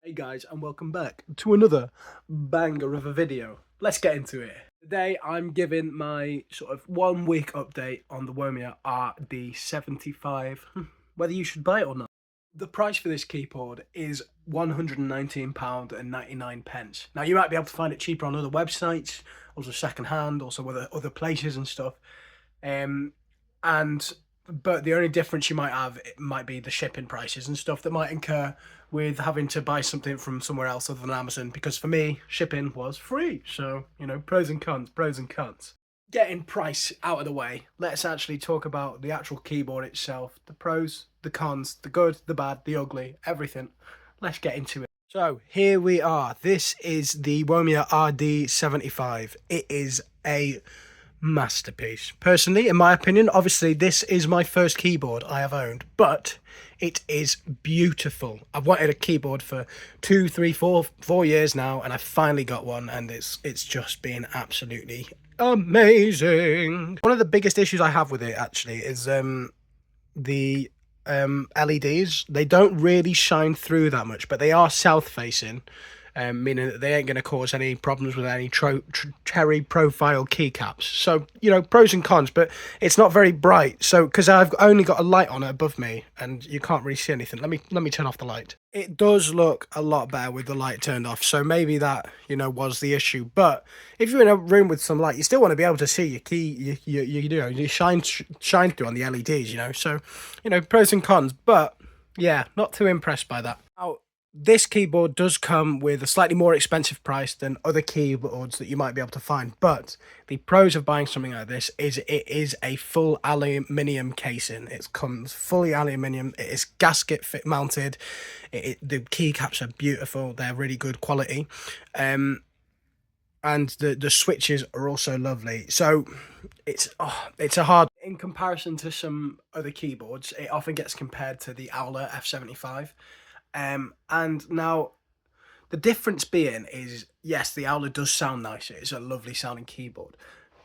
Hey guys, and welcome back to another banger of a video. Let's get into it. Today I'm giving my sort of 1 week update on the Womier RD75, whether you should buy it or not. The price for this keyboard is £119.99. Now you might be able to find it cheaper on other websites, also second hand, also other places and stuff. But the only difference you might have, it might be the shipping prices and stuff that might incur with having to buy something from somewhere else other than Amazon, because for me, shipping was free. So, pros and cons, pros and cons. Getting price out of the way, let's actually talk about the actual keyboard itself. The pros, the cons, the good, the bad, the ugly, everything. Let's get into it. So, here we are. This is the Womier RD75. It is a masterpiece. Personally, in my opinion, obviously this is my first keyboard I have owned, but it is beautiful. I've wanted a keyboard for 2, 3, 4 years now, and I finally got one, and it's just been absolutely amazing. One of the biggest issues I have with it actually is the LEDs. They don't really shine through that much, but they are south facing, meaning that they ain't going to cause any problems with any cherry profile keycaps. So, pros and cons, but it's not very bright. So, because I've only got a light on it above me, and you can't really see anything. Let me turn off the light. It does look a lot better with the light turned off. So maybe that, was the issue. But if you're in a room with some light, you still want to be able to see your key, you shine through on the LEDs, So, pros and cons. But yeah, not too impressed by that. Now, this keyboard does come with a slightly more expensive price than other keyboards that you might be able to find, but the pros of buying something like this is it is a full aluminium casing. It comes fully aluminium. It is gasket fit mounted. The keycaps are beautiful. They're really good quality, and the switches are also lovely. So it's a hard, in comparison to some other keyboards, it often gets compared to the Owler F75. And now the difference being is, yes, the Owler does sound nicer. It's a lovely sounding keyboard,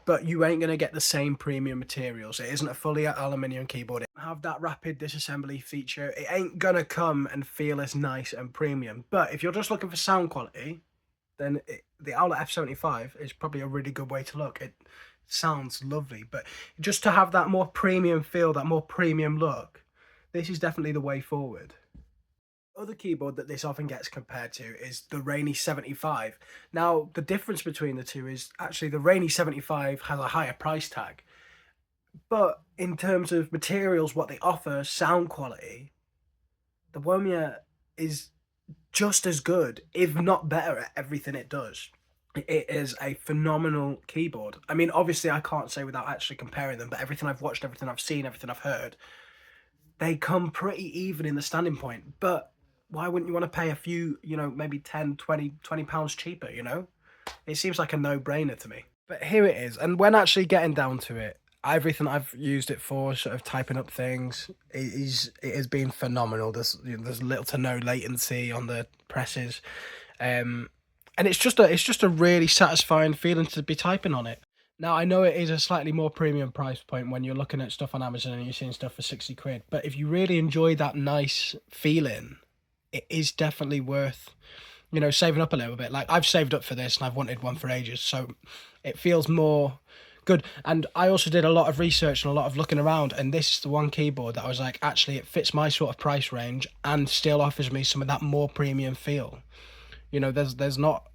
but you ain't going to get the same premium materials. It isn't a fully aluminium keyboard. It doesn't have that rapid disassembly feature. It ain't going to come and feel as nice and premium. But if you're just looking for sound quality, then the Owler F75 is probably a really good way to look. It sounds lovely, but just to have that more premium feel, that more premium look, this is definitely the way forward. Other keyboard that this often gets compared to is the Rainy 75. Now, the difference between the two is actually the Rainy 75 has a higher price tag, but in terms of materials, what they offer, sound quality, the Womier is just as good, if not better, at everything it does. It is a phenomenal keyboard. I mean, obviously I can't say without actually comparing them, but everything I've watched, everything I've seen, everything I've heard, they come pretty even in the standing point. But why wouldn't you want to pay a few, maybe 10, 20 pounds cheaper, It seems like a no-brainer to me. But here it is. And when actually getting down to it, everything I've used it for, sort of typing up things, it has been phenomenal. There's little to no latency on the presses. And it's just a really satisfying feeling to be typing on it. Now, I know it is a slightly more premium price point when you're looking at stuff on Amazon and you're seeing stuff for 60 quid. But if you really enjoy that nice feeling, it is definitely worth, saving up a little bit. Like, I've saved up for this and I've wanted one for ages, so it feels more good. And I also did a lot of research and a lot of looking around, and this is the one keyboard that I was like, actually, it fits my sort of price range and still offers me some of that more premium feel. There's not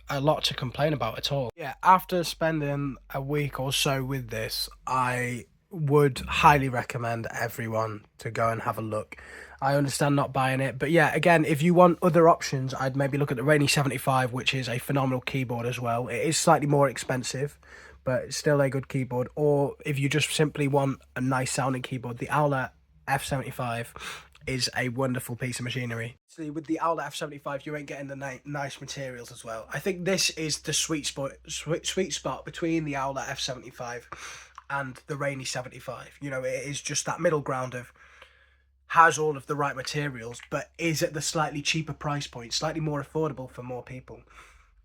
a lot to complain about at all. Yeah, after spending a week or so with this, I would highly recommend everyone to go and have a look. I understand not buying it, but yeah, again, if you want other options, I'd maybe look at the Rainy 75, which is a phenomenal keyboard as well. It is slightly more expensive, but it's still a good keyboard. Or if you just simply want a nice sounding keyboard, the Owler F75 is a wonderful piece of machinery. See, with the Owler F75, you ain't getting the nice materials as well. I think this is the sweet spot between the Owler F75 and the Rainy 75. It is just that middle ground of has all of the right materials, but is at the slightly cheaper price point, slightly more affordable for more people.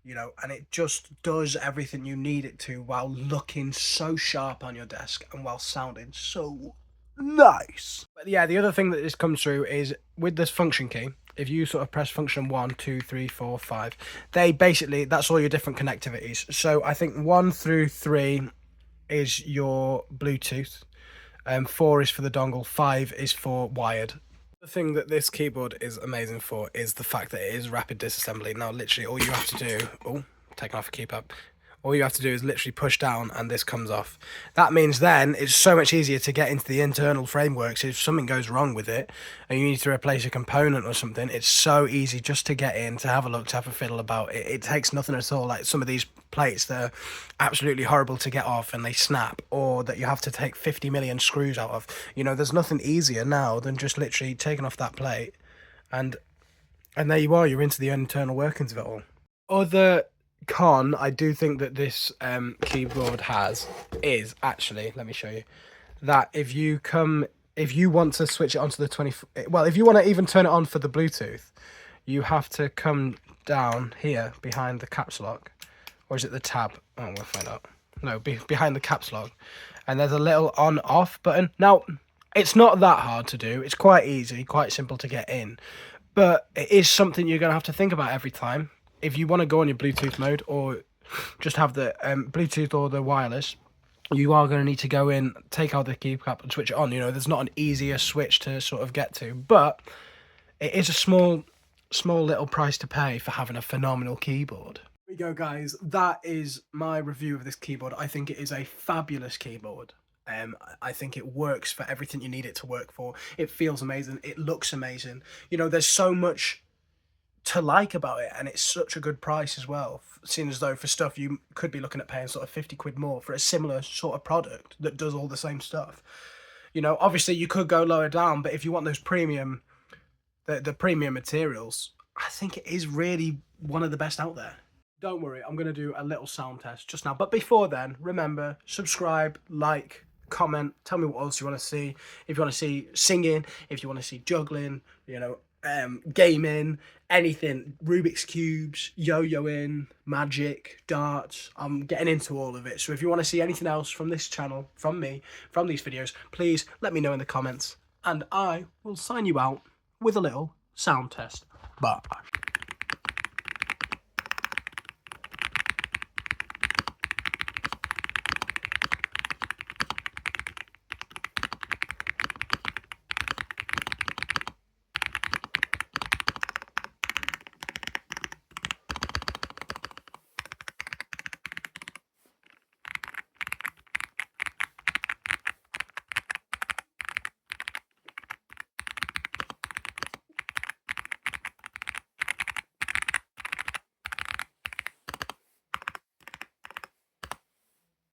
And it just does everything you need it to while looking so sharp on your desk and while sounding so nice. But yeah, the other thing that this comes through is with this function key, if you sort of press function 1, 2, 3, 4, 5, they basically, that's all your different connectivities. So I think 1 through 3 is your Bluetooth, 4 is for the dongle, 5 is for wired. The thing that this keyboard is amazing for is the fact that it is rapid disassembly. Now, literally, all you have to do... Oh, taking off a keypad. All you have to do is literally push down and this comes off. That means then it's so much easier to get into the internal frameworks. If something goes wrong with it and you need to replace a component or something, it's so easy just to get in, to have a look, to have a fiddle about it. It takes nothing at all. Like some of these plates, they're absolutely horrible to get off and they snap, or that you have to take 50 million screws out of. You know, there's nothing easier now than just literally taking off that plate and there you are, you're into the internal workings of it all. Other con I do think that this keyboard has is actually, let me show you, that if you want to switch it onto the if you want to even turn it on for the Bluetooth, you have to come down here behind the caps lock, or is it the tab? Oh, we'll find out. No, behind the caps lock, and there's a little on off button. Now, it's not that hard to do, it's quite easy, quite simple to get in, but it is something you're going to have to think about every time. If you want to go on your Bluetooth mode or just have the Bluetooth or the wireless, you are going to need to go in, take out the keycap and switch it on. You know, there's not an easier switch to sort of get to, but it is a small little price to pay for having a phenomenal keyboard. There we go, guys. That is my review of this keyboard. I think it is a fabulous keyboard. I think it works for everything you need it to work for. It feels amazing. It looks amazing. You know, there's so much to like about it, and it's such a good price as well, seeing as though for stuff you could be looking at paying sort of 50 quid more for a similar sort of product that does all the same stuff. You know, obviously you could go lower down, but if you want those premium, the premium materials, I think it is really one of the best out there. Don't worry, I'm going to do a little sound test just now, but before then, remember, subscribe, like, comment, tell me what else you want to see. If you want to see singing, if you want to see juggling, you know, gaming, anything, Rubik's Cubes, yo-yoing, magic, darts, I'm getting into all of it. So if you want to see anything else from this channel, from me, from these videos, please let me know in the comments, and I will sign you out with a little sound test. Bye.